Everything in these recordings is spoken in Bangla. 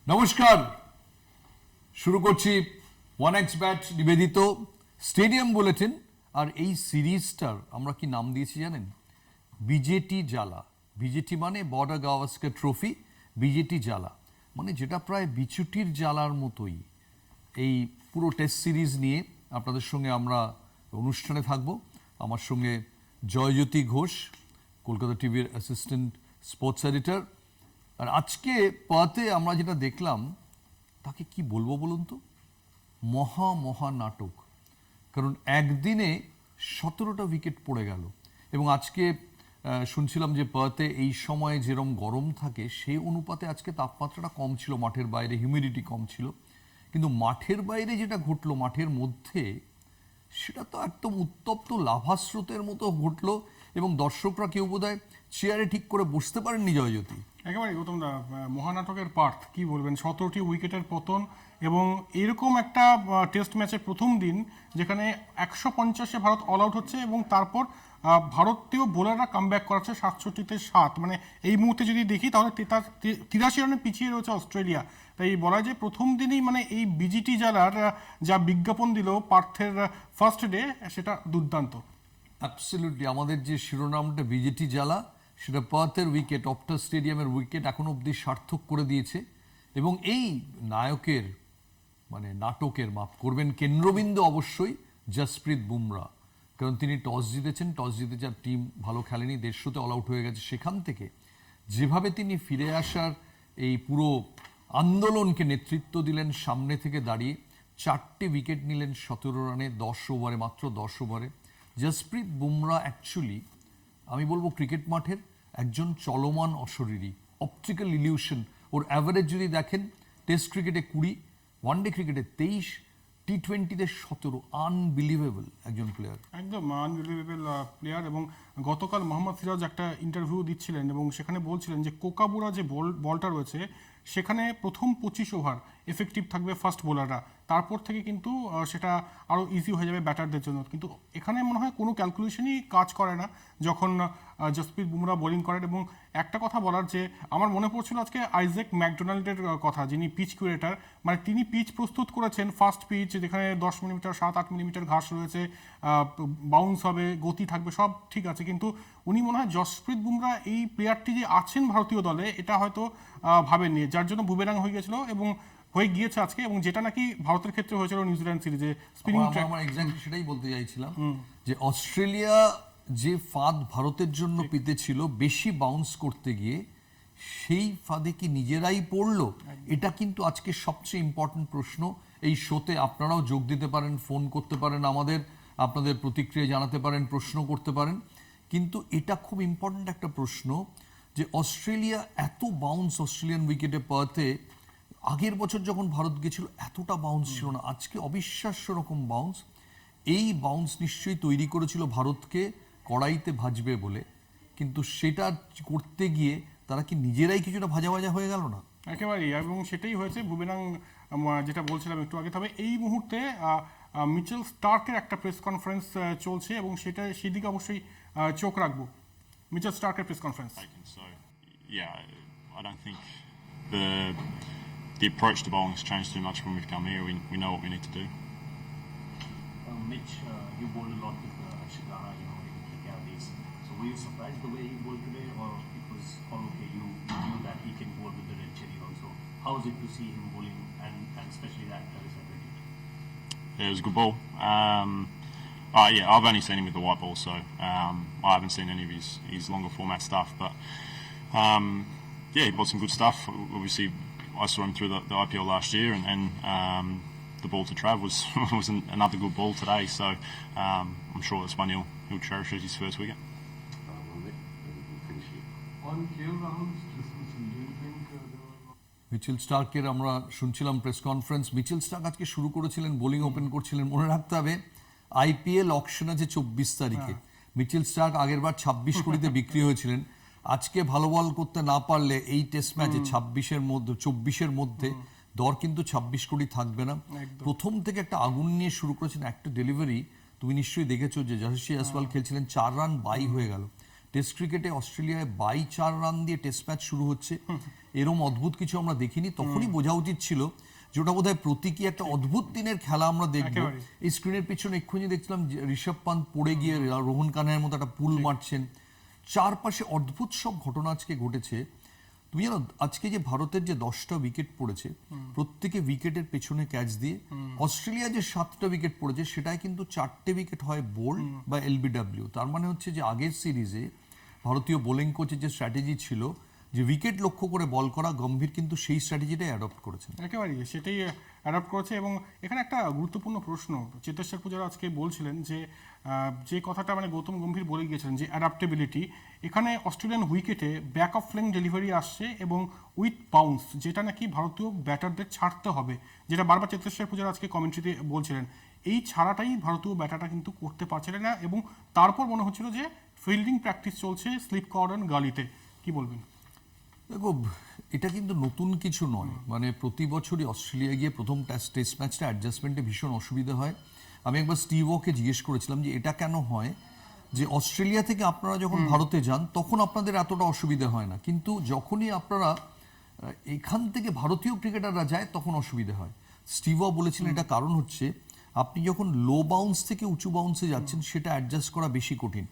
নমস্কার, শুরু করছি ওয়ান এক্স ব্যাট নিবেদিত স্টেডিয়াম বুলেটিন। আর এই সিরিজটার আমরা কি নাম দিয়েছি জানেন? বিজেটি জ্বালা। বিজেটি মানে বর্ডার গাভাস্কার ট্রফি, বিজেটি জ্বালা মানে যেটা প্রায় বিছুটির জ্বালার মতোই। এই পুরো টেস্ট সিরিজ নিয়ে আপনাদের সঙ্গে আমরা অনুষ্ঠানে থাকব। আমার সঙ্গে জয়জ্যোতি ঘোষ, কলকাতা টিভির অ্যাসিস্ট্যান্ট স্পোর্টস এডিটর। আর আজকে পাতে আমরা যেটা দেখলাম তাকে কি বলবো বলুন তো, মহা নাটক। কারণ একদিনে 17টা উইকেট পড়ে গেল। এবং আজকে শুনছিলাম যে পাতে এই সময়ে যেরকম গরম থাকে সেই অনুপাতে আজকে তাপমাত্রাটা কম ছিল, মাঠের বাইরে হিউমিডিটি কম ছিল। কিন্তু মাঠের বাইরে যেটা ঘটলো মাঠের মধ্যে, সেটা তো একদম উত্তপ্ত লাভাস্রোতের মতো ঘটলো। এবং দর্শকরা কেউ বোধহয় চেয়ারে ঠিক করে বসতে পারেননি। জয়জ্যোতি, একেবারে গৌতম দা, মহানাটকের পার্ট কি বলবেন, 17টি উইকেটের পতন এবং এরকম একটা টেস্ট ম্যাচের প্রথম দিন যেখানে 150-এ ভারত অল আউট হচ্ছে এবং তারপর ভারতীয় বোলাররা কামব্যাক করাচ্ছে 67-তে 7। মানে এই মুহূর্তে যদি দেখি তাহলে 83 রানে পিছিয়ে রয়েছে অস্ট্রেলিয়া। তাই বলা যায় প্রথম দিনই মানে এই বিজিটি জ্বালার যা বিজ্ঞাপন দিল পার্থের ফার্স্ট ডে, সেটা দুর্দান্ত। অ্যাবসলিউটলি। আমাদের যে শিরোনামটা বিজেটি জ্বালা, সেটা পার্থের উইকেট, অপটাস স্টেডিয়ামের উইকেট এখন অবধি সার্থক করে দিয়েছে। এবং এই নায়কের মানে নাটকের, মাফ করবেন, কেন্দ্রবিন্দু অবশ্যই জসপ্রীত বুমরা। কারণ তিনি টস জিতেছেন, টস জিতে যার টিম ভালো খেলেনি, 150-তে অল আউট হয়ে গেছে। সেখান থেকে যেভাবে তিনি ফিরে আসার এই পুরো আন্দোলনকে নেতৃত্ব দিলেন, সামনে থেকে দাঁড়িয়ে 4টে উইকেট নিলেন 17 রানে, 10 ওভারে, মাত্র 10 ওভারে। জসপ্রীত বুমরা অ্যাকচুয়ালি আমি বলবো ক্রিকেট মাঠের একজন চলমান অশরীরী, অপটিক্যাল ইলিউশন। ওর অ্যাভারেজ যদি দেখেন, টেস্ট ক্রিকেটে 20, ওয়ানডে ক্রিকেটে 23, টি-20-তে 17। আনবিলিভেবল একজন প্লেয়ার, একদম আনবিলিভেবল প্লেয়ার। এবং গতকাল মোহাম্মদ সিরাজ একটা ইন্টারভিউ দিচ্ছিলেন এবং সেখানে বলছিলেন যে কোকাবুরা যে বলটা রয়েছে সেখানে প্রথম 25 ওভার এফেক্টিভ থাকবে ফাস্ট বোলাররা, তারপর থেকে কিন্তু সেটা আরও ইজি হয়ে যাবে ব্যাটারদের জন্য। কিন্তু এখানে মনে হয় কোনো ক্যালকুলেশনই কাজ করে না যখন জসপ্রীত বুমরা বোলিং করেন। এবং একটা কথা বলার, যে আমার মনে পড়ছিল আজকে আইজ্যাক ম্যাকডোনাল্ডের কথা, যিনি পিচ কিউরেটার। মানে তিনি পিচ প্রস্তুত করেছেন, ফাস্ট পিচ যেখানে 10 মিলিমিটার 7-8 মিলিমিটার ঘাস রয়েছে, বাউন্স হবে, গতি থাকবে, সব ঠিক আছে। কিন্তু উনি মনে হয় জসপ্রীত বুমরা এই প্লেয়ারটি যে আছেন ভারতীয় দলে এটা হয়তো ভাবেননি, যার জন্য বুমেরাং হয়ে গেছিল এবং হয়ে গিয়েছে আজকে। এবং যেটা নাকি ভারতের ক্ষেত্রে হয়েছিল নিউজিল্যান্ড সিরিজে স্পিনিং ট্র্যাক। আমার এক্স্যাক্টলি সেটাই বলতে চাইছিলাম যে অস্ট্রেলিয়া যে ফাঁদ ভারতের জন্য পেতেছিল বেশি বাউন্স করতে গিয়ে, সেই ফাঁদে কি নিজেরাই পড়লো? এটা কিন্তু আজকে সবচেয়ে ইম্পর্টেন্ট প্রশ্ন। এই শোতে আপনারাও যোগ দিতে পারেন, ফোন করতে পারেন আমাদের, আপনাদের প্রতিক্রিয়া জানাতে পারেন, প্রশ্ন করতে পারেন। কিন্তু এটা খুব ইম্পর্টেন্ট একটা প্রশ্ন যে অস্ট্রেলিয়া এত বাউন্স অস্ট্রেলিয়ান উইকেটে পাতে, আগের বছর যখন ভারত গেছিল এতটা বাউন্স ছিল না। আজকে অবিশ্বাস্য রকম বাউন্স। এই বাউন্স নিশ্চয়ই তৈরি করেছিল ভারতকে কড়াইতে ভাজবে বলে, কিন্তু সেটা করতে গিয়ে তারা কি নিজেরাই কিছুটা ভাজা ভাজা হয়ে গেল না? একেবারেই, এবং সেটাই হয়েছে। বুমেরাং যেটা বলছিলাম একটু আগে, তবে এই মুহূর্তে মিচেল স্টার্কের একটা প্রেস কনফারেন্স চলছে এবং সেটা সেদিকে অবশ্যই চোখ রাখবো। মিচেল স্টার্কের press conference. So, yeah, I don't think the approach to bowling has changed too much when we've come here. We know what we need to do. Mitch, you bowled a lot with Shigara, in KKRs. So were you surprised the way he bowled today, or it was all okay? You knew that he can bowl with the red cherry also. How was it to see him bowling, and especially that celebrated? Yeah, it was a good ball. Yeah, I've only seen him with the white ball, so I haven't seen any of his longer format stuff. But yeah, he bowled some good stuff. Obviously, I saw him through the IPL last year, and the ball to Trav was another good ball today. So I'm sure that's one he'll cherish as his first wicket. On KL Rahul's discussion, do you think Mitchell স্টার্কের আমরা শুনছিলাম প্রেস কনফারেন্স। মিচেল স্টার্ক আজকে শুরু করেছিলেন, বোলিং ওপেন করছিলেন। মনে রাখতে হবে আইপিএল অকশন আছে 24 তারিখে। মিচেল স্টার্ক আগেরবার 26 কোটিতে বিক্রি হয়েছিলেন। আজকে ভালো বল করতে না পারলে এই টেস্ট ম্যাচে 24-এর মধ্যে দর কিন্তু 26 কোটি থাকবে না। প্রথম থেকে একটা আগুন নিয়ে শুরু করেছেন। একটা ডেলিভারি তুমি নিশ্চয়ই দেখেছো যে যশস্বী জয়সওয়াল খেলছিলেন, 4 রান বাই হয়ে গেল। টেস্ট ক্রিকেটে অস্ট্রেলিয়ায় 4 রান দিয়ে টেস্ট ম্যাচ শুরু হচ্ছে। এরম অদ্ভুত কিছু আমরা দেখিনি, তখনই বোঝা উচিত ছিল যে ওটা বোধহয় প্রতীকী একটা অদ্ভুত দিনের খেলা আমরা দেখবো। একেবারেই। এই স্ক্রিনের পিছনে এক্ষুনি দেখছিলাম যে ঋষভ পান্ত পড়ে গিয়ে রোহন কানহার মতো একটা পুল মারছেন, চারপাশে অদ্ভুত সব ঘটনা আজকে ঘটেছে। তুমি জানো আজকে যে ভারতের যে 10টা উইকেট পড়েছে, প্রত্যেকে উইকেটের পেছনে ক্যাচ দিয়ে, অস্ট্রেলিয়া যে 7টা উইকেট পড়েছে সেটাই কিন্তু 4টে উইকেট হয় বোল্ড বা এলবিডব্লিউ। তার মানে হচ্ছে যে আগের সিরিজে ভারতীয় বোলিং কোচের যে স্ট্র্যাটেজি ছিল যে উইকেট লক্ষ্য করে বল করা, গম্ভীর কিন্তু সেই স্ট্র্যাটেজিটাই অ্যাডপ্ট করেছেন। একেবারেই সেটাই অ্যাডাপ্ট করেছে। এবং এখানে একটা গুরুত্বপূর্ণ প্রশ্ন, চেতেশ্বর পূজারা আজকে বলছিলেন যে যে কথাটা মানে গৌতম গম্ভীর বলে গিয়েছিলেন যে অ্যাডাপ্টেবিলিটি, এখানে অস্ট্রেলিয়ান উইকেটে ব্যাক অফ লেন ডেলিভারি আসছে এবং উইথ বাউন্স, যেটা নাকি ভারতীয় ব্যাটারদের ছাড়তে হবে, যেটা বারবার চেতেশ্বর পূজারা আজকে কমেন্ট্রিতে বলছিলেন। এই ছাড়াটাই ভারতীয় ব্যাটাররা কিন্তু করতে পারছিলেন না, এবং তারপর মনে হচ্ছিল যে ফিল্ডিং প্র্যাকটিস চলছে স্লিপ কর্ডন গালিতে। কি বলবেন? দেখো এটা কিন্তু নতুন কিছু নয়, মানে প্রতি বছরই অস্ট্রেলিয়া গিয়ে প্রথম টেস্ট ম্যাচটা অ্যাডজাস্টমেন্টে ভীষণ অসুবিধা হয়। আমি একবার স্টিভ ওকে জিজ্ঞেস করেছিলাম যে এটা কেন হয়, যে অস্ট্রেলিয়া থেকে আপনারা যখন ভারতে যান তখন আপনাদের এতটা অসুবিধা হয় না, কিন্তু যখনই আপনারা এখান থেকে ভারতীয় ক্রিকেটাররা যায় তখন অসুবিধা হয়। স্টিভও বলেছিলেন এটা কারণ হচ্ছে আপনি যখন লো বাউন্স থেকে উঁচু বাউন্সে যাচ্ছেন সেটা অ্যাডজাস্ট করা বেশি কঠিন,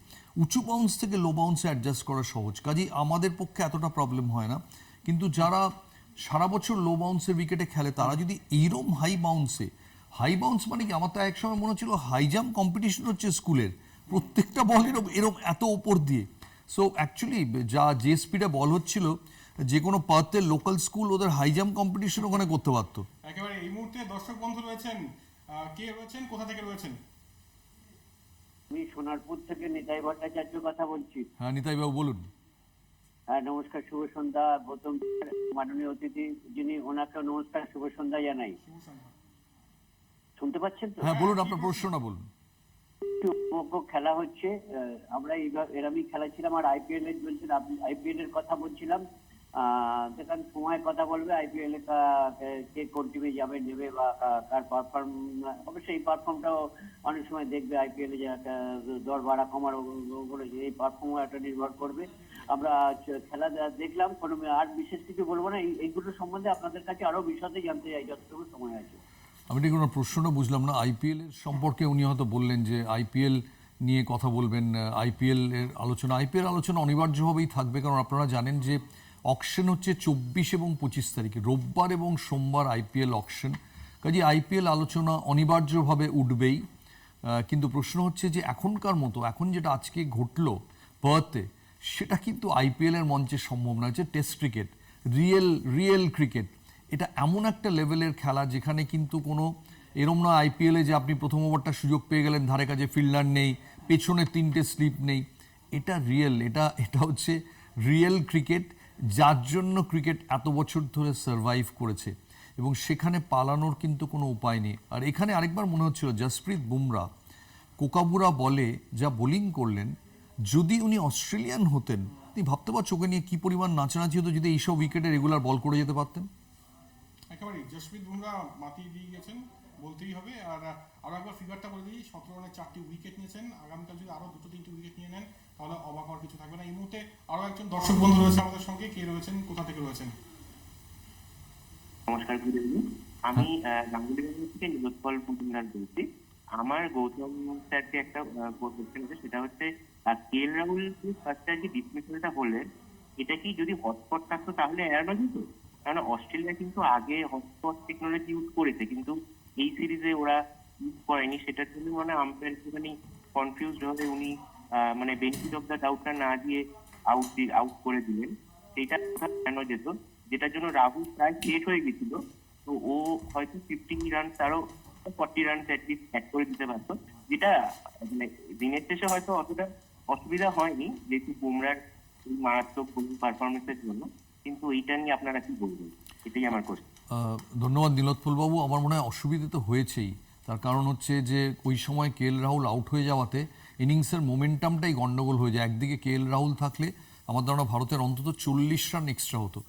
উঁচু বাউন্স থেকে লো বাউন্সে অ্যাডজাস্ট করা সহজ, কাজেই আমাদের পক্ষে এতটা প্রবলেম হয় না। কিন্তু যারা সারা বছর লো বাউন্সের উইকেটে খেলে তারা যদি এইরকম হাই বাউন্স মানে কি, আমার তো এক সময় মনে হচ্ছিল হাই জাম্প কম্পিটিশন হচ্ছে স্কুলের, প্রত্যেকটা বল এরকম এত ওপর দিয়ে। সো অ্যাকচুয়ালি যে স্পিডে বল হচ্ছিল, যে কোনো পার্থের লোকাল স্কুল ওদের হাই জাম্প কম্পিটিশন ওখানে করতে পারতো। একেবারে এই মুহূর্তে দর্শক বন্ধু রয়েছেন, কে রয়েছেন, কোথা থেকে রয়েছেন? আমি সোনারপুর থেকে নিতাই ভট্টাচার্য কথা বলছি। হ্যাঁ নিতাই বাবু বলুন। হ্যাঁ নমস্কার, শুভ সন্ধ্যা। গৌতম মাননীয় অতিথি যিনি, ওনাকেও নমস্কার, শুভ সন্ধ্যা জানাই। শুনতে পাচ্ছেন তো? হ্যাঁ বলুন, আপনার প্রশ্নটা বলুন। একটু উপভোগ্য খেলা হচ্ছে। আমরা এরমই খেলা ছিলাম, আর আইপিএল এর বলছেন আপনি, আইপিএল এর কথা বলছিলাম। যেখানে সময় কথা বলবে আইপিএল এ কে কোন টিমে যাবে নেবে বা কার পারফর্ম, অবশ্যই এই পারফর্মটাও অনেক সময় দেখবে আইপিএল এ যে দর বাড়া কমার উপরে এই পারফর্ম একটা নির্ভর করবে। আমরা খেলা দেখলাম, কোনো আর বিশেষ কিছু বলবো না। এইগুলো সম্বন্ধে আপনাদের কাছে আরো বিশদে জানতে চাই যতটুকু সময় আছে। আমি ঠিক ওনার প্রশ্নটা বুঝলাম না। আইপিএল এর সম্পর্কে উনি হয়তো বললেন যে আইপিএল নিয়ে কথা বলবেন, আইপিএল এর আলোচনা অনিবার্যভাবেই থাকবে, কারণ আপনারা জানেন যে অকশন হচ্ছে 24 এবং 25 তারিখে, রোববার এবং সোমবার আইপিএল অকশন, কাজে আইপিএল আলোচনা অনিবার্যভাবে উঠবেই। কিন্তু প্রশ্ন হচ্ছে যে এখনকার মতো, এখন যেটা আজকে ঘটলো পার্থে, সেটা কিন্তু আইপিএল এর মঞ্চে সম্ভব না। হচ্ছে টেস্ট ক্রিকেট, রিয়েল ক্রিকেট, এটা এমন একটা লেভেলের খেলা যেখানে কিন্তু কোনো এরম না আইপিএলে যে আপনি প্রথম ওভারটা সুযোগ পেয়ে গেলেন, ধারে কাছে ফিল্ডার নেই, পেছনে 3টে স্লিপ নেই। এটা এটা হচ্ছে রিয়েল ক্রিকেট, যার জন্য ক্রিকেট এত বছর ধরে সার্ভাইভ করেছে, এবং সেখানে পালানোর কিন্তু কোনো উপায় নেই। আর এখানে আরেকবার মনে হচ্ছিল জসপ্রীত বুমরা কোকাবুরা বলে যা বোলিং করলেন, যদি উনি অস্ট্রেলিয়ান হতেন আপনি ভাবতে পারছো ওকে নিয়ে কি পরিমাণ নাচানাচি হতো যদি এইসব উইকেটে রেগুলার বল করে যেতে পারতেন। একেবারেই জসপ্রীত বুমরা মাতিয়ে দিয়ে গেছেন বলতেই হবে। আর আরো একবার ফিগারটা বলে দিই, 17 রানে 4টি উইকেট নিয়েছেন। আগামীকাল যদি আরো 2-3টি উইকেট নিয়ে নেন তাহলে অবাক হওয়ার কিছু থাকবে না। এই মুহূর্তে আরো একজন দর্শক বন্ধু রয়েছে আমাদের সঙ্গে, কে রয়েছেন, কোথা থেকে রয়েছেন? নমস্কার, গুড ইভিনিং। আমি গাঙ্গুলিগঞ্জ থেকে নীলোৎপল মজুমদার বলছি। আমার গৌতম স্যারকে একটা কোশ্চেন আছে, সেটা হচ্ছে কেএল রাহুল ফার্স্টে যে ডিসমিসালটা হলেন, এটা কি যদি হটস্পট থাকতো তাহলে এড়ানো যেত? কারণ অস্ট্রেলিয়া কিন্তু আগে হটস্পট টেকনোলজি ইউজ করেছে, কিন্তু এই সিরিজে ওরা ইউজ করেনি। সেটার জন্য মানে আম্পায়ার একটুখানি কনফিউজড হয়ে উনি মানে বেনিফিট অফ দ্য ডাউটটা না দিয়ে আউট করে দিলেন। সেইটা এড়ানো যেত, যেটার জন্য রাহুল প্রায় লেট হয়ে গেছিল। তো ও হয়তো 50 রান আরো 40 রান অ্যাটলিস্ট অ্যাড করে দিতে পারতো, যেটা মানে দিনের শেষে হয়তো অতটা অসুবিধা হয়নি যেহেতু বুমরার মারাত্মক পারফরমেন্সের জন্য। কিন্তু এইটা নিয়ে আপনারা কি বলবেন, এটাই আমার কোশ্চেন। ধন্যবাদ নীলোৎপল বাবু। আমার মনে হয় অসুবিধা তো হয়েছেই, তার কারণ হচ্ছে যে ওই সময় কেএল রাহুল আউট হয়ে যাওয়াতে ইনিংসের মোমেন্টামটাই গন্ডগোল হয়ে যায়। একদিকে কেএল রাহুল থাকলে আমার ধারণা ভারতের অন্তত 40 রান এক্সট্রা হতো।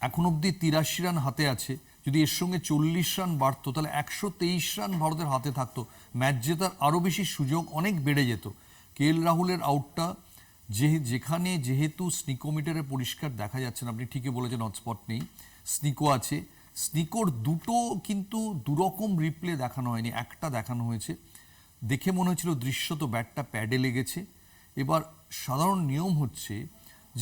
এখন অবধি 83 রান হাতে আছে, যদি এর সঙ্গে 40 রান বাড়তো তাহলে 123 রান ভারতের হাতে থাকতো, ম্যাচ জেতার আরও বেশি সুযোগ অনেক বেড়ে যেত। কেএল রাহুলের আউটটা যেখানে যেহেতু স্নিকোমিটারে পরিষ্কার দেখা যাচ্ছে না, আপনি ঠিকই বলেছেন হটস্পট নেই, স্নিকো আছে, স্নিকোর দুটো কিন্তু দুরকম রিপ্লে দেখানো হয়নি, একটা দেখানো হয়েছে। দেখে মনে হচ্ছিল দৃশ্যত ব্যাটটা প্যাডে লেগেছে। এবার সাধারণ নিয়ম হচ্ছে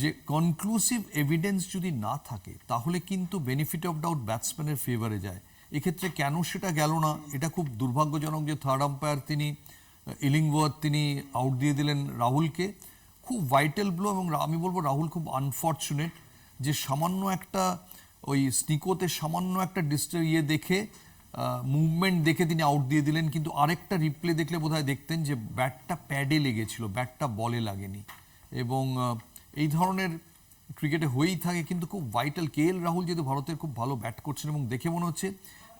যে কনক্লুসিভ এভিডেন্স যদি না থাকে তাহলে কিন্তু বেনিফিট অফ ডাউট ব্যাটসম্যানের ফেভারে যায়। এক্ষেত্রে কেন সেটা গেল না, এটা খুব দুর্ভাগ্যজনক যে থার্ড আম্পায়ার তিনি ইলিংওয়ার্থ তিনি আউট দিয়ে দিলেন রাহুলকে। খুব ভাইটাল ব্লো, এবং আমি বলবো রাহুল খুব আনফর্চুনেট যে সামান্য একটা ওই স্নিকোতে সামান্য একটা দেখে মুভমেন্ট দেখে তিনি আউট দিয়ে দিলেন, কিন্তু আরেকটা রিপ্লে দেখলে বোধহয় দেখতেন যে ব্যাটটা প্যাডে লেগেছিল, ব্যাটটা বলে লাগেনি। এবং এই ধরনের ক্রিকেটে হয়েই থাকে, কিন্তু খুব ভাইটাল। KL রাহুল যেহেতু ভারতের খুব ভালো ব্যাট করছেন এবং দেখে মনে হচ্ছে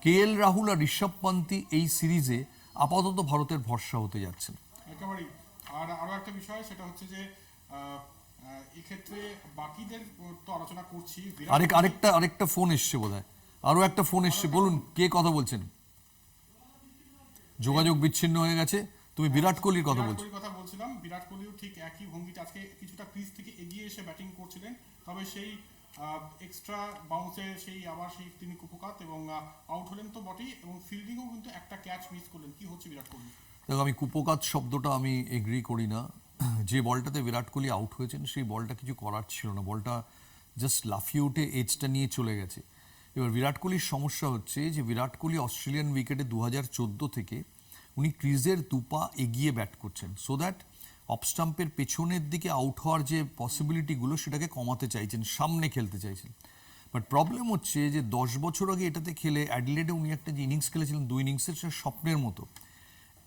KL রাহুল আর ঋষভ পন্থী এই সিরিজে আপাতত ভারতের ভরসা হতে যাচ্ছেন। একেবারেই। আর আরো একটা বিষয় সেটা হচ্ছে যে এক্ষেত্রে বাকিদের তো আলোচনা করছি, আরেকটা ফোন এসছে বোধহয়, আরো একটা ফোন এসছে, বলুন কে কথা বলছেন? যোগাযোগ বিচ্ছিন্ন হয়ে গেছে। তুমি বিরাট কোহলির কথা বলছো? কথা বলছিলাম, বিরাট কোহলিও ঠিক একই ভঙ্গিতে আজকে কিছুটা ক্রিজ থেকে এগিয়ে এসে ব্যাটিং করছিলেন, তবে সেই এক্সট্রা বাউন্সে সেই তিনি কুপকাত এবং আউট হলেন তো বটেই, এবং ফিল্ডিংও কিন্তু একটা ক্যাচ মিস করলেন। কি হচ্ছে বিরাট কোহলি? দেখো, আমি কুপকাত শব্দটা আমি এগ্রি করি না। যে বলটাতে বিরাট কোহলি আউট হয়েছেন সেই বলটা কিছু করার ছিল না, বলটা জাস্ট লাফিয়ে উঠে এজটা নিয়ে চলে গেছে। এবার বিরাট কোহলির সমস্যা হচ্ছে যে বিরাট কোহলি অস্ট্রেলিয়ান উইকেটে 2014 থেকে উনি ক্রিজের দুপা এগিয়ে ব্যাট করছেন, সো দ্যাট অফ স্টাম্পের পেছনের দিকে আউট হওয়ার যে পসিবিলিটিগুলো সেটাকে কমাতে চাইছেন, সামনে খেলতে চাইছেন। বাট প্রবলেম হচ্ছে যে 10 বছর আগে এটাতে খেলে অ্যাডিলেডে উনি একটা যে ইনিংস খেলেছিলেন 2 ইনিংসের, সেটা স্বপ্নের মতো।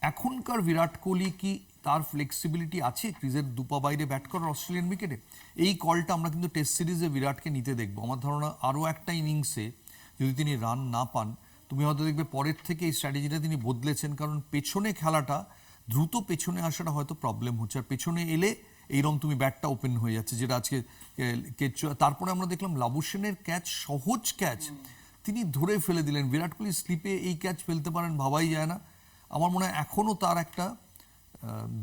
এখনকার বিরাট কোহলি কি তার ফ্লেক্সিবিলিটি আছে ক্রিজের দুপা বাইরে ব্যাট করার অস্ট্রেলিয়ান উইকেটে? এই কলটা আমরা কিন্তু টেস্ট সিরিজে বিরাটকে নিতে দেখবো। আমার ধারণা আরও একটা ইনিংসে যদি তিনি রান না পান, তুমি হয়তো দেখবে পরের থেকে এই স্ট্র্যাটেজিটা তিনি বদলেছেন, কারণ পেছনে খেলাটা, দ্রুত পেছনে আসাটা হয়তো প্রবলেম হচ্ছে, আর পেছনে এলে এইরকম তুমি ব্যাটটা ওপেন হয়ে যাচ্ছে, যেটা আজকে তারপরে আমরা দেখলাম লাবুসেনের ক্যাচ, সহজ ক্যাচ তিনি ধরে ফেলে দিলেন। বিরাট কোহলি স্লিপে এই ক্যাচ ফেলতে পারেন ভাবাই যায় না। আমার মনে হয় এখনও তার একটা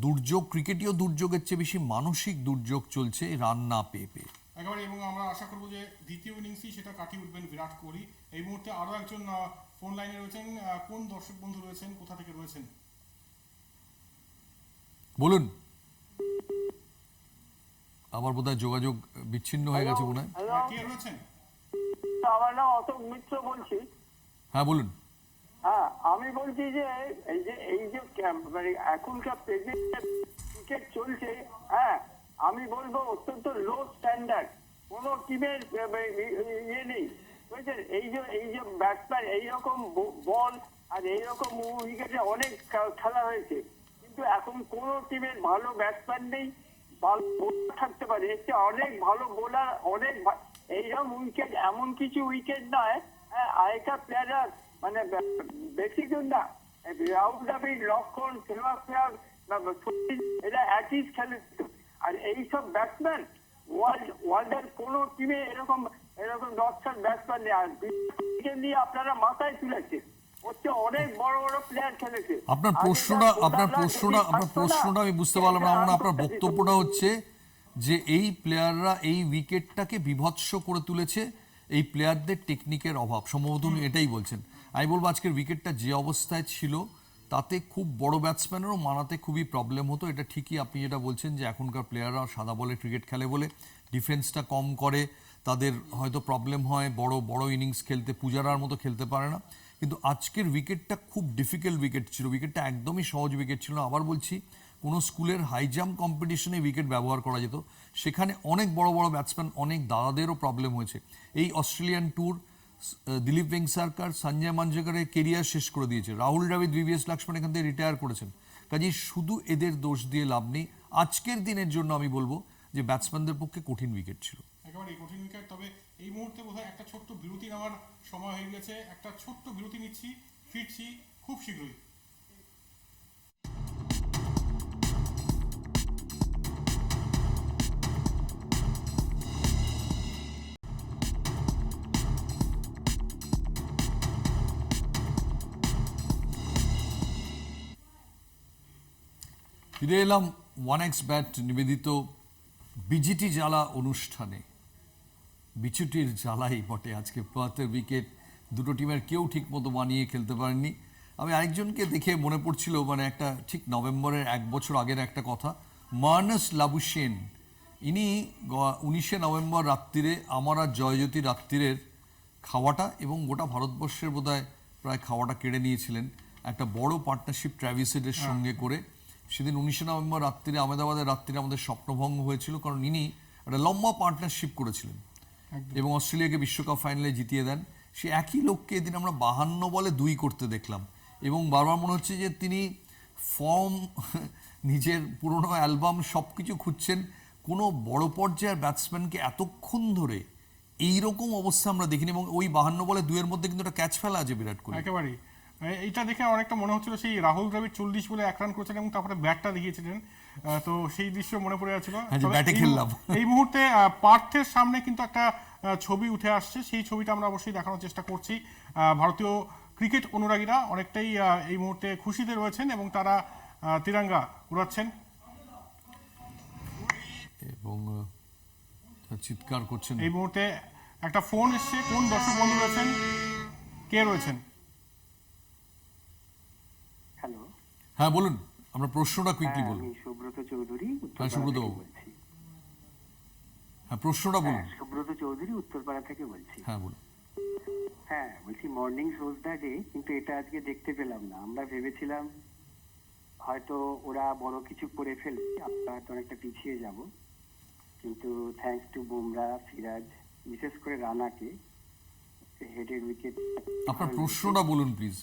দুর্যোগ, ক্রিকেটীয় দুর্যোগের চেয়ে বেশি মানসিক দুর্যোগ চলছে রান না পেয়ে পেয়ে। একেবারে, এবং আমরা আশা করবো যে দ্বিতীয় ইনিংসই সেটা কাটিয়ে উঠবেন বিরাট কোহলি। এই মুহূর্তে আরো একজন ফোন লাইনে রয়েছেন। কোন দর্শক বন্ধু রয়েছেন, কোথা থেকে রয়েছেন? বলুন। আবার বোধহয় যোগাযোগ বিচ্ছিন্ন হয়ে গেছে মনে হয়। কে রয়েছেন? আমার নাম অশোক মিত্র বলছি। হ্যাঁ বলুন। হ্যাঁ, আমি বলছি যে এই যে মানে এখনকার প্রেজেন্ট ক্রিকেট চলছে, হ্যাঁ আমি বলবো অত্যন্ত লো স্ট্যান্ডার্ড, কোনো টিমের ইয়ে নেই, বুঝছেন? এই যে ব্যাটসম্যান এইরকম বল আর এইরকম উইকেটে অনেক খেলা হয়েছে, কিন্তু এখন কোনো টিমের ভালো ব্যাটসম্যান নেই, ভালো বোলার থাকতে পারে, এতে অনেক ভালো বোলার, অনেক এইরকম উইকেট, এমন কিছু উইকেট নয়, হ্যাঁ আগেকার প্লেয়াররা মানে বেশি জন না, রাহুল দ্রাবিড়, লক্ষণ, সেহবাগ, এরা একই খেলে, আর এইসব ব্যাটসম্যান ওয়ার্ল্ডের কোনো টিমে এরকম 10টা ব্যাটসম্যান নেই। আর নিয়ে আপনারা মাথায় তুলেছে, হচ্ছে অনেক বড় বড় প্লেয়ার খেলেছে। আপনার প্রশ্নটা আমি বুঝতে পারলাম না। আপনার বক্তব্যটা হচ্ছে যে এই প্লেয়াররা এই উইকেটটাকে বিভৎস করে তুলেছে, এই প্লেয়ারদের টেকনিকের অভাব, সম্ভবত উনি এটাই বলছেন। আমি বলবো আজকের উইকেটটা যে অবস্থায় ছিল তাতে খুব বড় ব্যাটসম্যানেরও মানাতে খুবই প্রবলেম হতো। এটা ঠিকই আপনি যেটা বলছেন যে এখনকার প্লেয়াররা সাদা বলে ক্রিকেট খেলে বলে ডিফেন্সটা কম করে, তাদের হয়তো প্রবলেম হয় বড় বড় ইনিংস খেলতে, পূজারার মতো খেলতে পারে না। কিন্তু আজকের উইকেটটা খুব ডিফিকাল্ট উইকেট ছিল, উইকেটটা একদমই সহজ উইকেট ছিল না। আবার বলছি, কোনো স্কুলের হাই জাম্প কম্পিটিশনে উইকেট ব্যবহার করা যেত, সেখানে অনেক বড় বড় ব্যাটসম্যান, অনেক দাদাদেরও প্রবলেম হয়েছে। এই অস্ট্রেলিয়ান ট্যুর দিলীপ ভেঙ্গসারকার, সঞ্জয় মাঞ্জরেকরের কেরিয়ার শেষ করে দিয়েছে। রাহুল দ্রাবিড়, VVS লক্ষ্মণ এখান থেকে রিটায়ার করেছেন। কাজেই শুধু এদের দোষ দিয়ে লাভ নেই। আজকের দিনের জন্য আমি বলবো যে ব্যাটসম্যানদের পক্ষে কঠিন উইকেট ছিল, একেবারে কঠিন উইকেট। তবে এই মুহূর্তে বোধহয় একটা ছোট্ট বিরতি নেওয়ার সময় হয়ে গেছে। একটা ছোট্ট বিরতি নিচ্ছি, ফিরছি খুব শীঘ্রই। ফিরে এলাম 1x ব্যাট নিবেদিত বিজিটি জ্বালা অনুষ্ঠানে বিচুটির জ্বালাই বটে আজকে প্রয়াতের উইকেট, দুটো টিমের কেউ ঠিক মতো বানিয়ে খেলতে পারেননি। আমি আরেকজনকে দেখে মনে পড়ছিল, মানে একটা ঠিক নভেম্বরের 1 বছর আগের একটা কথা, মার্নাস লাবুশেন, ইনি 19শে নভেম্বর রাত্রিরে আমার আর জয়জ্যোতি রাত্রিরের খাওয়াটা এবং গোটা ভারতবর্ষের বোধহয় প্রায় খাওয়াটা কেড়ে নিয়েছিলেন একটা বড় পার্টনারশিপ ট্র্যাভিসেডের সঙ্গে করে। সেদিন 19শে নভেম্বর রাত্রিরে আহমেদাবাদের রাত্রিরে আমাদের স্বপ্নভঙ্গ হয়েছিল, কারণ ইনি একটা লম্বা পার্টনারশিপ করেছিলেন এবং অস্ট্রেলিয়াকে বিশ্বকাপ ফাইনালে জিতিয়ে দেন। সে একই লোককে এদিন আমরা 52 বলে 2 করতে দেখলাম এবং বারবার মনে হচ্ছে যে তিনি ফর্ম, নিজের পুরনো অ্যালবাম সব কিছু খুঁজছেন। কোনো বড় পর্যায়ের ব্যাটসম্যানকে এতক্ষণ ধরে এইরকম অবস্থা আমরা দেখিনি এবং ওই 52 বলে 2 এর মধ্যে কিন্তু একটা ক্যাচ ফেলা আছে বিরাট কোহলি। একেবারেই এইটা দেখে অনেকটা মনে হচ্ছিল সেই রাহুল দ্রাবিড় 40 বলে 1 রান করেছেন এবং তারপরে ব্যাটটা দেখিয়েছিলেন, তো সেই দৃশ্য মনে পড়ে যাচ্ছিল। ব্যাটে খেললাম। এই মুহূর্তে পার্থের সামনে কিন্তু একটা ছবি উঠে আসছে, সেই ছবিটা আমরা অবশ্যই দেখানোর চেষ্টা করছি। ভারতীয় ক্রিকেট অনুরাগীরা অনেকটাই এই মুহূর্তে খুশিতে রয়েছেন এবং তারা তিরঙ্গা উড়াচ্ছেন এবং চিৎকার করছেন। এই মুহূর্তে একটা ফোন এসছে, কোন দর্শক বন্ধু রয়েছেন, কে রয়েছেন? হ্যালো, হ্যাঁ বলুন, আমরা প্রশ্নটা কুইকলি বলুন। আমি সুব্রত চৌধুরী, হ্যাঁ সুব্রত বাবু, হ্যাঁ প্রশ্নটা বলুন। সুব্রত চৌধুরী উত্তরপাড়া থেকে বলছি। হ্যাঁ বলুন। হ্যাঁ বলছি, মর্নিং শোজ দ্য ডে, কিন্তু এটা আজকে দেখতে পেলাম না। আমরা ভেবেছিলাম হয়তো ওরা বড় কিছু করে ফেলবে, আমরা হয়তো অনেকটা পিছিয়ে যাব, কিন্তু থ্যাঙ্কস টু বুমরা, সিরাজ, বিশেষ করে রানাকে হেডের উইকেট। আপনার প্রশ্নটা বলুন প্লিজ।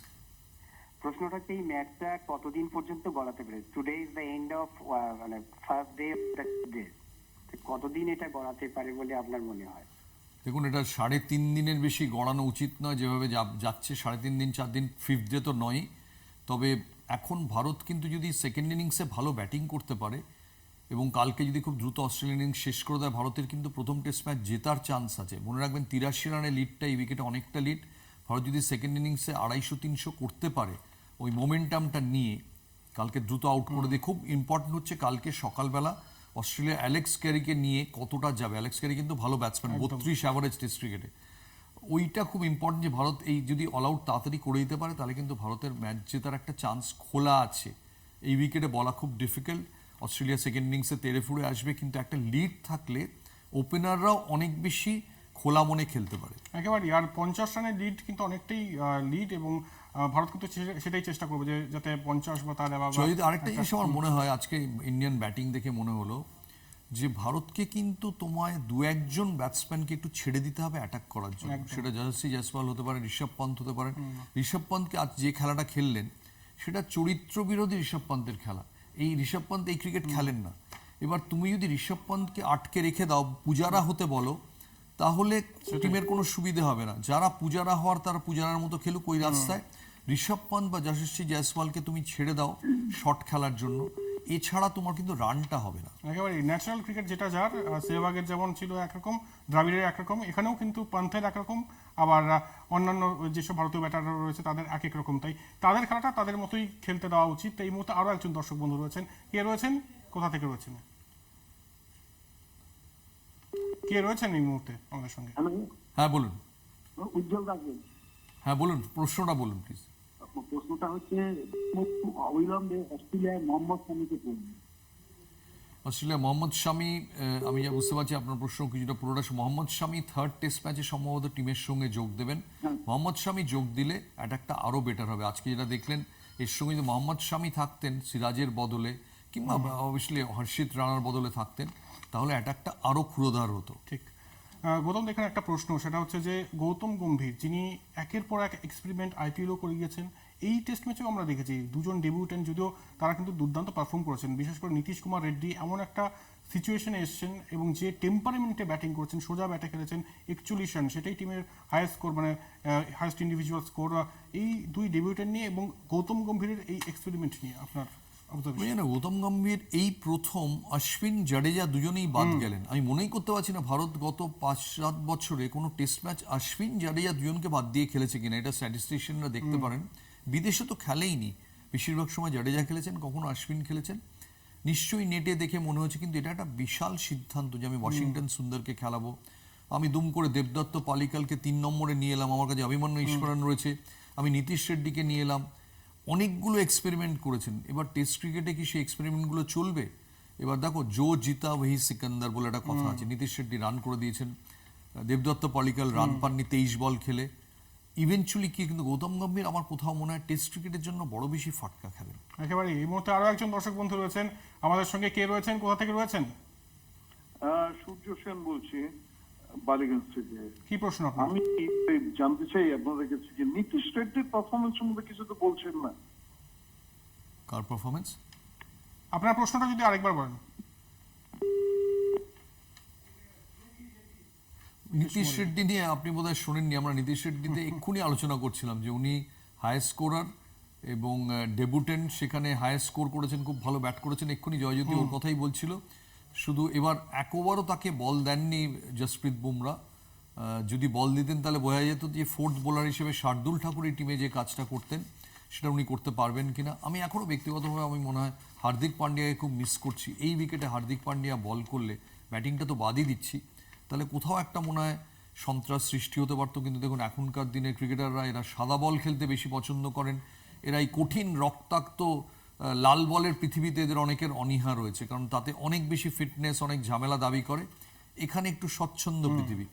প্রশ্নটা হচ্ছে, এই ম্যাচটা কতদিন পর্যন্ত গড়াতে পারে? Today is the end of মানে first day of the day, কতদিন এটা গড়াতে পারে বলে আপনার মনে হয়? দেখুন, এটা 3.5 দিনের বেশি গড়ানো উচিত নয়, যেভাবে যাচ্ছে 3.5 দিন 4 দিন, 5th ডে তো নয়। তবে এখন ভারত কিন্তু যদি সেকেন্ড ইনিংসে ভালো ব্যাটিং করতে পারে এবং কালকে যদি খুব দ্রুত অস্ট্রেলিয়ান ইনিংস শেষ করে দেয়, ভারতের কিন্তু প্রথম টেস্ট ম্যাচ জেতার চান্স আছে। মনে রাখবেন 83 রানের লিডটা, এই উইকেটে অনেকটা লিড। ভারত যদি সেকেন্ড ইনিংসে 250-300 করতে পারে ওই মোমেন্টামটা নিয়ে, কালকে দ্রুত আউট করে দিয়ে, খুব ইম্পর্টেন্ট হচ্ছে কালকে সকালবেলা অস্ট্রেলিয়া অ্যালেক্স ক্যারিকে নিয়ে কতটা যাবে। অ্যালেক্স ক্যারি কিন্তু ভালো ব্যাটসম্যান, 32 অ্যাভারেজ টেস্ট ক্রিকেটে। ওইটা খুব ইম্পর্টেন্ট যে ভারত এই যদি অল আউট তাড়াতাড়ি করে দিতে পারে, তাহলে কিন্তু ভারতের ম্যাচ জেতার একটা চান্স খোলা আছে। এই উইকেটে বলা খুব ডিফিকাল্ট। অস্ট্রেলিয়া সেকেন্ড ইনিংসে তেড়ে ফুড়ে আসবে, কিন্তু একটা লিড থাকলে ওপেনাররাও অনেক বেশি খোলা মনে খেলতে পারে। একেবারেই। আর 50 রানের লিড কিন্তু অনেকটাই লিড, এবং ভারত কিন্তু সেটাই চেষ্টা করবে যে যাতে 50 বা তার আরেকটা জিনিস আমার মনে হয় আজকে ইন্ডিয়ান ব্যাটিং দেখে মনে হলো যে ভারতকে কিন্তু তোমায় 2-1 ব্যাটসম্যানকে একটু ছেড়ে দিতে হবে অ্যাটাক করার জন্য। সেটা যশস্বী জয়সওয়াল হতে পারে, ঋষভ পান্ত হতে পারেন। ঋষভ পান্তকে আজ যে খেলাটা খেললেন সেটা চরিত্র বিরোধী ঋষভ পান্তের খেলা। এই ঋষভ পান্ত এই ক্রিকেট খেলেন না। এবার তুমি যদি ঋষভ পান্তকে আটকে রেখে দাও, পূজারা হতে বলো, তাহলে টিমের কোনো সুবিধে হবে না। যারা পূজারা হওয়ার তারা পূজারার মতো খেলুক ওই রাস্তায়। ঋষভ পান্ত বা যশস্বী জয়সওয়ালকে তুমি ছেড়ে দাও শট খেলার জন্য, এছাড়া তোমার কিন্তু রানটা হবে না। একেবারে ন্যাচারাল ক্রিকেট যেটা যার, সেহবাগের যেমন ছিল একরকম, দ্রাবিড়ের একরকম, এখানেও কিন্তু পান্থের একরকম, আবার অন্যান্য যেসব ভারতীয় ব্যাটাররা রয়েছে তাদের এক রকম। তাই তাদের খেলাটা তাদের মতোই খেলতে দেওয়া উচিত। এই মুহূর্তে আরও একজন দর্শক বন্ধু রয়েছেন, কে রয়েছেন, কোথা থেকে রয়েছেন, কে রয়েছেন এই মুহূর্তে আমাদের সঙ্গে? হ্যাঁ বলুন। উজ্জ্বল দাস। হ্যাঁ বলুন, প্রশ্নটা বলুন প্লিজ। প্রশ্নটা হচ্ছে, অবিলম্বে অস্ট্রেলিয়ায় মোহাম্মদ শামিকে করবে। অস্ট্রেলিয়া মোহাম্মদ শামি, আমি যা বুঝতে পারছি আপনার প্রশ্ন কিছুটা পুরোটা। মোহাম্মদ শামি 3rd টেস্ট ম্যাচে সম্ভবত টিমের সঙ্গে যোগ দেবেন। মোহাম্মদ শামি যোগ দিলে অ্যাটাকটা আরও বেটার হবে। আজকে যেটা দেখলেন, এর সঙ্গে যদি মোহাম্মদ শামি থাকতেন সিরাজের বদলে, কিংবা অবভিয়াসলি হর্ষিত রানার বদলে থাকতেন, তাহলে অ্যাটাকটা আরও ক্ষুরোধার হতো। ঠিক। গৌতম, এখানে একটা প্রশ্ন, সেটা হচ্ছে যে গৌতম গম্ভীর, যিনি একের পর এক এক্সপেরিমেন্ট আইপিএলও করে গিয়েছেন, এই টেস্ট ম্যাচেও আমরা দেখেছি দুজন ডেবিউটেন্ট, যদিও তারা কিন্তু দুর্দান্ত পারফর্ম করেছেন। বিশেষ করে নীতিশ কুমার রেড্ডি এমন একটা সিচুয়েশনে এসেছেন এবং যে টেম্পারমেন্টে ব্যাটিং করেছেন, সোজা ব্যাটে খেলেছেন, 41 রান, সেটাই টিমের হায়েস্ট স্কোর, মানে হায়েস্ট ইন্ডিভিজুয়াল স্কোর। এই দুই ডেবিউটেন্ট নিয়ে এবং গৌতম গম্ভীরের এই এক্সপেরিমেন্ট নিয়ে আপনার গৌতম গম্ভীর এই প্রথম, অশ্বিন জাডেজা দুজনেই বাদ গেলেন। আমি মনেই করতে পারছি না ভারত গত 5-7 বছরে কোনো টেস্ট ম্যাচ অশ্বিন জাডেজা দুজনকে বাদ দিয়ে খেলেছে কিনা। এটা স্ট্যাটিস্টিশিয়ানরা দেখতে পারেন। বিদেশে তো খেলেইনি, বেশিরভাগ সময় জাডেজা খেলেছেন, কখনো অশ্বিন খেলেছেন। নিশ্চয়ই নেটে দেখে মনে হচ্ছে, কিন্তু এটা একটা বিশাল সিদ্ধান্ত যে আমি ওয়াশিংটন সুন্দরকে খেলাবো, আমি দুম করে দেবদত্ত পালিকালকে 3 নম্বরে নিয়ে এলাম, আমার কাছে অভিমন্যু ঈশ্বরন রয়েছে, আমি নীতিশ রেড্ডিকে নিয়ে এলাম। অনেকগুলো এক্সপেরিমেন্ট করেছেন, এবার টেস্ট ক্রিকেটে কি সেই এক্সপেরিমেন্টগুলো চলবে? এবার দেখো, জো জিতা ওহি সিকান্দার বলে একটা কথা আছে, নীতিশ রেড্ডি রান করে দিয়েছেন, দেবদত্ত পালিকাল রান পাননি 23 বল খেলে। ইভেনচুয়ালি কি, কিন্তু গৌতম গম্ভীর আমার কোথাও মনে হয় টেস্ট ক্রিকেটের জন্য বড় বেশি ফাটকা খেলেন। একেবারে এই মুহূর্তে আরো একজন দর্শক বন্ধু রয়েছেন আমাদের সঙ্গে। কে রয়েছেন, কোথা থেকে রয়েছেন? সূর্য সেন বলছি, বালিগঞ্জ থেকে। কি প্রশ্ন আপনার? আমি জানতে চাই আপনাদের কাছে যে নীতিশ রেড্ডির পারফরমেন্স সম্বন্ধে কিছু তো বলছেন না। কার পারফরমেন্স? আপনার প্রশ্নটা যদি আরেকবার বলেন। নীতিশ রেড্ডি নিয়ে আপনি বোধহয় শোনেননি, আমরা নীতিশ রেড্ডিতে এক্ষুনি আলোচনা করছিলাম যে উনি হাইয়েস্ট স্কোরার এবং ডেবুটেন্ট, সেখানে হাইয়েস্ট স্কোর করেছেন, খুব ভালো ব্যাট করেছেন। এক্ষুনি জয়জ্যোতি ওর কথাই বলছিল, শুধু এবার এক ওভারও তাকে বল দেননি জসপ্রীত বুমরা। যদি বল দিতেন তাহলে বোঝা যেত যে ফোর্থ বোলার হিসেবে শার্দুল ঠাকুর এই টিমে যে কাজটা করতেন সেটা উনি করতে পারবেন কিনা। আমি এখনও ব্যক্তিগতভাবে আমি মনে হয় হার্দিক পান্ডিয়াকে খুব মিস করছি। এই উইকেটে হার্দিক পান্ডিয়া বল করলে, ব্যাটিংটা তো বাদই দিচ্ছি, তাহলে কোথাও একটা মনে হয় সন্ত্রাস সৃষ্টি হতে পারতো। কিন্তু দেখুন, এখনকার দিনের ক্রিকেটাররা এরা সাদা বল খেলতে বেশি পছন্দ করেন, এরা এই কঠিন রক্তাক্ত লাল বলের পৃথিবীতে এদের অনেকের অনীহা রয়েছে, কারণ তাতে অনেক বেশি ফিটনেস, অনেক ঝামেলা দাবি করে। এখানে একটু স্বচ্ছন্দ পৃথিবী,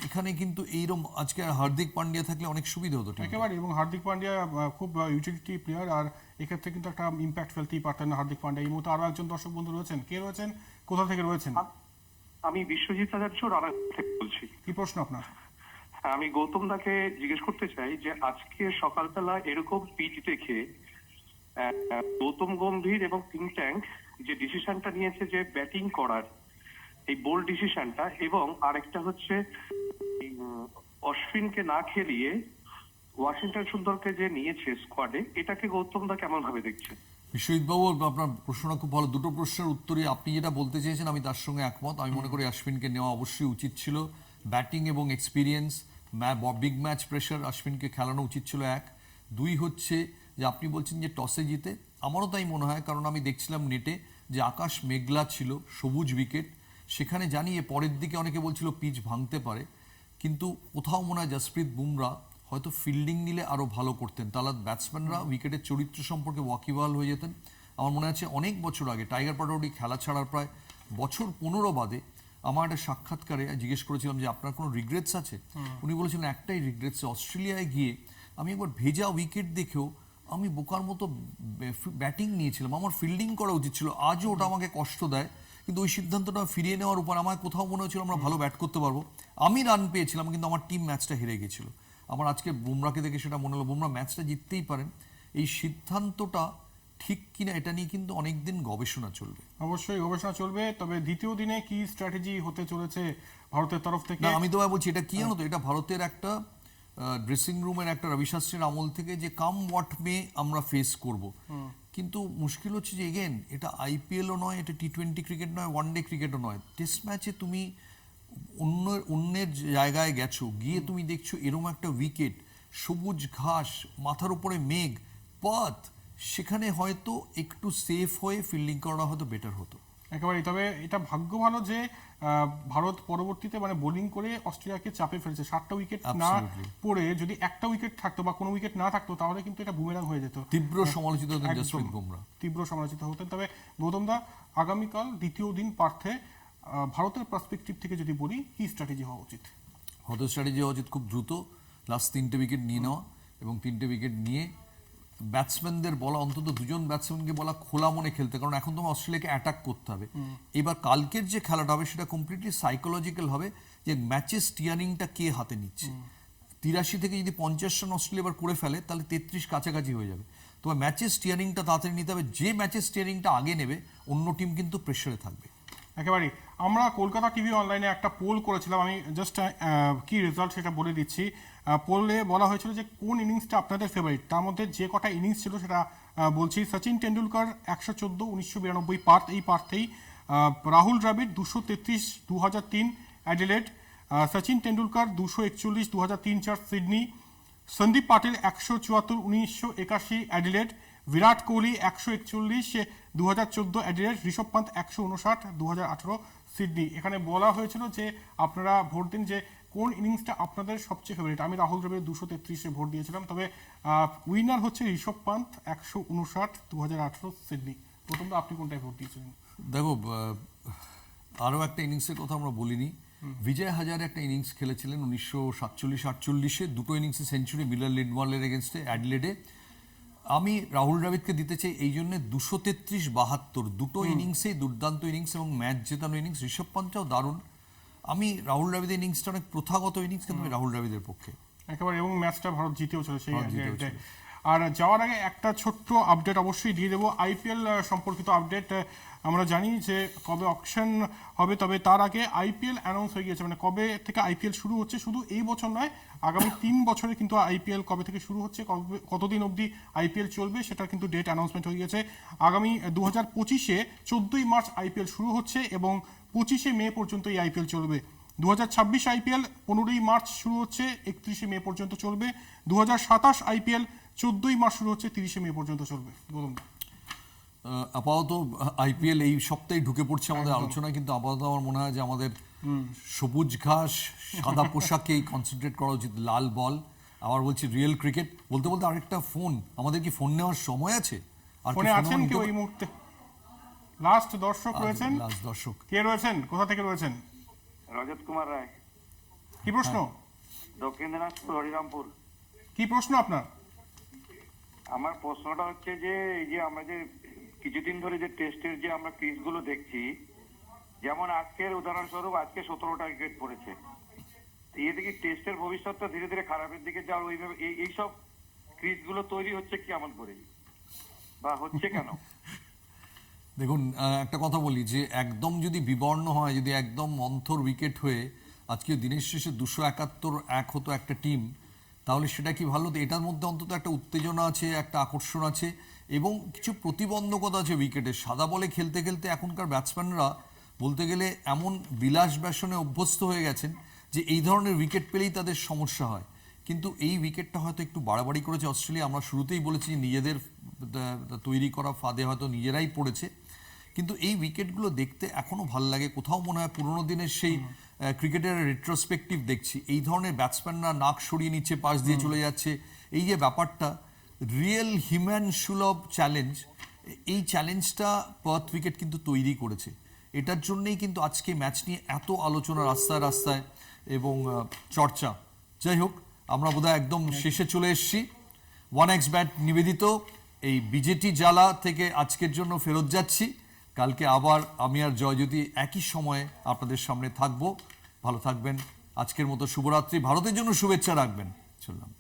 এখানে কিন্তু এইরকম আজকে হার্দিক পান্ডিয়া থাকলে অনেক সুবিধা হতো। একেবারে, এবং হার্দিক পান্ডিয়া খুব ইউটিলিটি প্লেয়ার, আর এক্ষেত্রে কিন্তু একটা ইম্প্যাক্ট ফেলতেই পারতেন না হার্দিক পান্ডিয়া। এই মুহূর্তে আরো একজন দর্শক বন্ধু রয়েছেন। কে রয়েছেন, কোথা থেকে রয়েছেন? আমি বিশ্বজিৎ আচার্য রানা থেকে বলছি। কি প্রশ্ন আপনার? আমি গৌতম দাকে জিজ্ঞেস করতে চাই যে আজকে সকালবেলা এরকম পিচ দেখে গৌতম গম্ভীর এবং থিঙ্ক ট্যাঙ্ক যে ডিসিশনটা নিয়েছে যে ব্যাটিং করার, এই বোল্ড ডিসিশনটা, এবং আরেকটা হচ্ছে অশ্বিনকে না খেলিয়ে ওয়াশিংটন সুন্দরকে যে নিয়েছে স্কোয়াডে, এটাকে গৌতম দা কেমন ভাবে দেখছেন? বিশ্বজিৎবাবু, আপনার প্রশ্নটা খুব ভালো। দুটো প্রশ্নের উত্তরই আপনি যেটা বলতে চেয়েছেন আমি তার সঙ্গে একমত। আমি মনে করি অশ্বিনকে নেওয়া অবশ্যই উচিত ছিল। ব্যাটিং এবং এক্সপিরিয়েন্স, বিগ ম্যাচ প্রেশার, অশ্বিনকে খেলানো উচিত ছিল। 1, 2 হচ্ছে যে আপনি বলছেন যে টসে জিতে, আমারও তাই মনে হয়, কারণ আমি দেখছিলাম নেটে যে আকাশ মেঘলা ছিল, সবুজ উইকেট, সেখানে জানিয়ে পরের দিকে অনেকে বলছিল পিচ ভাঙতে পারে, কিন্তু কোথাও মনে হয় জসপ্রীত বুমরা হয়তো ফিল্ডিং নিলে আরও ভালো করতেন, তাহলে ব্যাটসম্যানরা উইকেটের চরিত্র সম্পর্কে ওয়াকিবহাল হয়ে যেতেন। আমার মনে আছে অনেক বছর আগে টাইগার পাটোয়ারি খেলা ছাড়ার প্রায় বছর 15 বাদে আমার একটা সাক্ষাৎকারে জিজ্ঞেস করেছিলাম যে আপনার কোনো রিগ্রেটস আছে? উনি বলেছিলেন একটাই রিগ্রেটস, অস্ট্রেলিয়ায় গিয়ে আমি একবার ভেজা উইকেট দেখেও আমি বোকার মতো ব্যাটিং নিয়েছিলাম, আমার ফিল্ডিং করা উচিত ছিল। আজও ওটা আমাকে কষ্ট দেয়, কিন্তু ওই সিদ্ধান্তটা ফিরিয়ে নেওয়ার উপর আমার কোথাও মনে হচ্ছিল আমরা ভালো ব্যাট করতে পারবো। আমি রান পেয়েছিলাম, কিন্তু আমার টিম ম্যাচটা হেরে গেছিল। আমার আজকে বুমরাকে দেখে সেটা মনে হলো, বুমরা ম্যাচটা জিততেই পারেন। এই সিদ্ধান্তটা ঠিক কিনা এটা নিয়ে কিন্তু অনেকদিন গবেষণা চলবে। অবশ্যই গবেষণা চলবে। তবে দ্বিতীয় দিনে কি স্ট্র্যাটেজি হতে চলেছে ভারতের তরফ থেকে? না, আমি তোমায় বলছি, এটা কি জানো তো, এটা ভারতের একটা ড্রেসিং রুমের একটা রবি শাস্ত্রীর আমল থেকে যে কাম হোয়াট মে আমরা ফেস করব। কিন্তু মুশকিল হচ্ছে যে এগেন এটা আইপিএলও নয়, এটা টি20 ক্রিকেট নয়, ওয়ানডে ক্রিকেটও নয়। টেস্ট ম্যাচে তুমি অন্যের জায়গায় গেছো, গিয়ে তুমি দেখছো এরকম একটা উইকেট, সবুজ ঘাস, মাথার উপরে মেঘ, পথ, সেখানে হয়তো একটু সেফ হয়ে ফিল্ডিং করা হয়তো বেটার হতো। একেবারে। তবে এটা ভাগ্য ভালো যে ভারত পরবর্তীতে মানে বোলিং করে অস্ট্রেলিয়াকে চাপে ফেলেছে। 7টা উইকেট না পড়ে যদি একটা উইকেট থাকতো বা কোনো উইকেট না থাকতো, তাহলে কিন্তু এটা বুমেরাং হয়ে যেত। তীব্র সমালোচিত হতেন জসপ্রীত বুমরা, তীব্র সমালোচিত হতেন। তবে গৌতম দা, আগামীকাল দ্বিতীয় দিন পার্থে ভারতের পার্সপেক্টিভ থেকে যদি বলি, কি স্ট্র্যাটেজি হওয়া উচিত? ভারতের স্ট্র্যাটেজি হওয়া উচিত খুব দ্রুত লাস্ট 3টে উইকেট নিয়ে নেওয়া, এবং 3টে উইকেট নিয়ে ব্যাটসম্যানদের বলা, অন্তত 2জন ব্যাটসম্যানকে বলা খোলা মনে খেলতে, কারণ এখন তোমার অস্ট্রেলিয়াকে অ্যাটাক করতে হবে। এবার কালকের যে খেলাটা হবে সেটা কমপ্লিটলি সাইকোলজিক্যাল হবে, যে ম্যাচের স্টিয়ারিংটা কে হাতে নিচ্ছে। 83 থেকে যদি 50 রান অস্ট্রেলিয়া এবার করে ফেলে, তাহলে 33 কাছাকাছি হয়ে যাবে। তোমার ম্যাচের স্টিয়ারিংটা তাড়াতাড়ি নিতে হবে, যে ম্যাচের স্টিয়ারিংটা আগে নেবে অন্য টিম কিন্তু প্রেসারে থাকবে। একেবারে। আমরা কলকাতা টিভি অনলাইনে একটা পোল করেছিলাম, আমি জাস্ট কি রেজাল্ট সেটা বলে দিচ্ছি। পোলে বলা হয়েছিল যে কোন ইনিংসটা আপনাদের ফেভারিট। তার মধ্যে যে কটা ইনিংস ছিল সেটা বলছি। সচিন টেন্ডুলকার 114 1992 পার্থ, এই পার্থেই। Rahul Dravid 233 2003 Adelaide. Sachin Tendulkar 241 2003-4 Sydney. Sandeep Patil 174 1981 Adelaide. Virat Kohli 141, 2014 Adelaide, Rishabh Pant 159, 2018 Sydney. এখানে বলা হয়েছিল যে আপনারা ভোট দিন যে কোন ইনিংসটা আপনাদের সবচেয়ে ফেভারিট। আমি রাহুল দ্রাবিড় 233-এ ভোট দিয়েছিলাম, তবে উইনার হচ্ছে ঋষভ পান্ত 159, 2018 সিডনি। প্রথম তো আপনি কোনটায় ভোট দিয়েছিলেন? দেখো, আরও একটা ইনিংসের কথা আমরা বলিনি। বিজয় হাজারে একটা ইনিংস খেলেছিলেন 1947-48-এ, দুটো ইনিংসে সেঞ্চুরি মিলার লিন্ডওয়ালের এগেনস্টে অ্যাডিলেডে। আমি রাহুল দ্রাবিড়কে দিতে চাই এই জন্য 233-72, দুটো ইনিংসেই দুর্দান্ত ইনিংস এবং ম্যাচ জেতানো ইনিংস। ঋষভ পান্তটাও দারুণ। আমি রাহুল দ্রাবিড়ের ইনিংসটা অনেক প্রথাগত ইনিংস, কিন্তু আমি রাহুল দ্রাবিড়ের পক্ষে একেবারে, এবং ম্যাচটা ভারত জিতেও ছিল সেই ভারত জিতেও ডে। ছিল। আর যাওয়ার আগে একটা ছোট্ট আপডেট অবশ্যই দিয়ে দেবো, আইপিএল সম্পর্কিত আপডেট। আমরা জানি যে কবে অকশন হবে, তবে তার আগে আইপিএল অ্যানাউন্স হয়ে গিয়েছে, মানে কবে থেকে আইপিএল শুরু হচ্ছে। শুধু এই বছর নয়, আগামী 3 বছরে কিন্তু আইপিএল কবে থেকে শুরু হচ্ছে, কতদিন অবধি আইপিএল চলবে, সেটা কিন্তু ডেট অ্যানাউন্সমেন্ট হয়ে গেছে। আগামী 2025-এ 14ই মার্চ আইপিএল শুরু হচ্ছে এবং 25শে মে পর্যন্ত এই আইপিএল চলবে। 2026 আইপিএল 15ই মার্চ শুরু হচ্ছে, 31শে মে পর্যন্ত চলবে। 2027 আইপিএল 14ই মার্চ শুরু হচ্ছে, 30শে মে পর্যন্ত চলবে। বলুন। আপাতত আইপিএল এই সপ্তাহে ঢুকে পড়ছে আমাদের আলোচনায়, কিন্তু আপাতত আমার মনে হয় যে আমাদের সবুজ ঘাস সাদা পোশাকেই কনসেন্ট্রেট করা উচিত। লাল বল, আবার বলছি রিয়েল ক্রিকেট। বলতে বলতে আরেকটা ফোন, আমাদের কি ফোন নেওয়ার সময় আছে? আর কি ফোনে ফোন আছেন নেওয়া কেউ নিতে- এই মুহূর্তে? লাস্ট দর্শক রয়েছেন, লাস্ট দর্শক। কে রয়েছেন, কোথা থেকে রয়েছেন? রজত কুমার রায়, কি প্রশ্ন? দক্ষিণ দিনাজপুর, হরিরামপুর। কি প্রশ্ন আপনার? আমার প্রশ্নটা হচ্ছে যে এই যে আমরা যে কিছুদিন ধরে যে টেস্টের যে আমরা ক্রিজগুলো দেখছি, যেমন আজকের উদাহরণস্বরূপ আজকে 17টা উইকেট পড়েছে, এতে কি টেস্টের ভবিষ্যৎটা ধীরে ধীরে খারাপের দিকে যাওয়ার ওইভাবে এইসব ক্রিজগুলো তৈরি হচ্ছে কেমন করে, বা হচ্ছে কেন? দেখুন, একটা কথা বলি যে একদম যদি বিবর্ণ হয়, যদি একদম মন্থর উইকেট হয়ে আজকে দিনের শেষে 271 হতো একটা টিম, তাহলে সেটা কি ভালো? তো এটার মধ্যে অন্তত একটা উত্তেজনা আছে, একটা আকর্ষণ আছে এবং কিছু প্রতিবন্ধকতা আছে উইকেটে। সাদা বলে খেলতে খেলতে এখনকার ব্যাটসম্যানরা বলতে গেলে এমন বিলাস ব্যাসনে অভ্যস্ত হয়ে গেছেন যে এই ধরনের উইকেট পেলেই তাদের সমস্যা হয়। কিন্তু এই উইকেটটা হয়তো একটু বাড়াবাড়ি করেছে অস্ট্রেলিয়া। আমরা শুরুতেই বলেছি যে নিজেদের তৈরি করা ফাঁদে হয়তো নিজেরাই পড়েছে, কিন্তু এই উইকেটগুলো দেখতে এখনও ভালো লাগে। কোথাও মনে হয় পুরোনো দিনের সেই ক্রিকেটের রেট্রোস্পেক্টিভ দেখছি। এই ধরনের ব্যাটসম্যানরা নাক সরিয়ে নিচ্ছে, পাশ দিয়ে চলে যাচ্ছে, এই যে ব্যাপারটা রিয়েল হিউম্যান সুলভ চ্যালেঞ্জ, এই চ্যালেঞ্জটা পার্থ উইকেট কিন্তু তৈরি করেছে। এটার জন্যেই কিন্তু আজকে ম্যাচ নিয়ে এত আলোচনা রাস্তায় রাস্তায় এবং চর্চা। যাই হোক, আমরা বোধহয় একদম শেষে চলে এসেছি। 1x ব্যাট নিবেদিত এই বিজেটি জ্বালা থেকে আজকের জন্য ফেরত যাচ্ছি। কালকে আবার আমি আর জয়জ্যোতি একই সময়ে আপনাদের সামনে থাকবো। ভালো থাকবেন। আজকের মতো শুভরাত্রি। ভারতের জন্য শুভেচ্ছা রাখবেন। চললাম।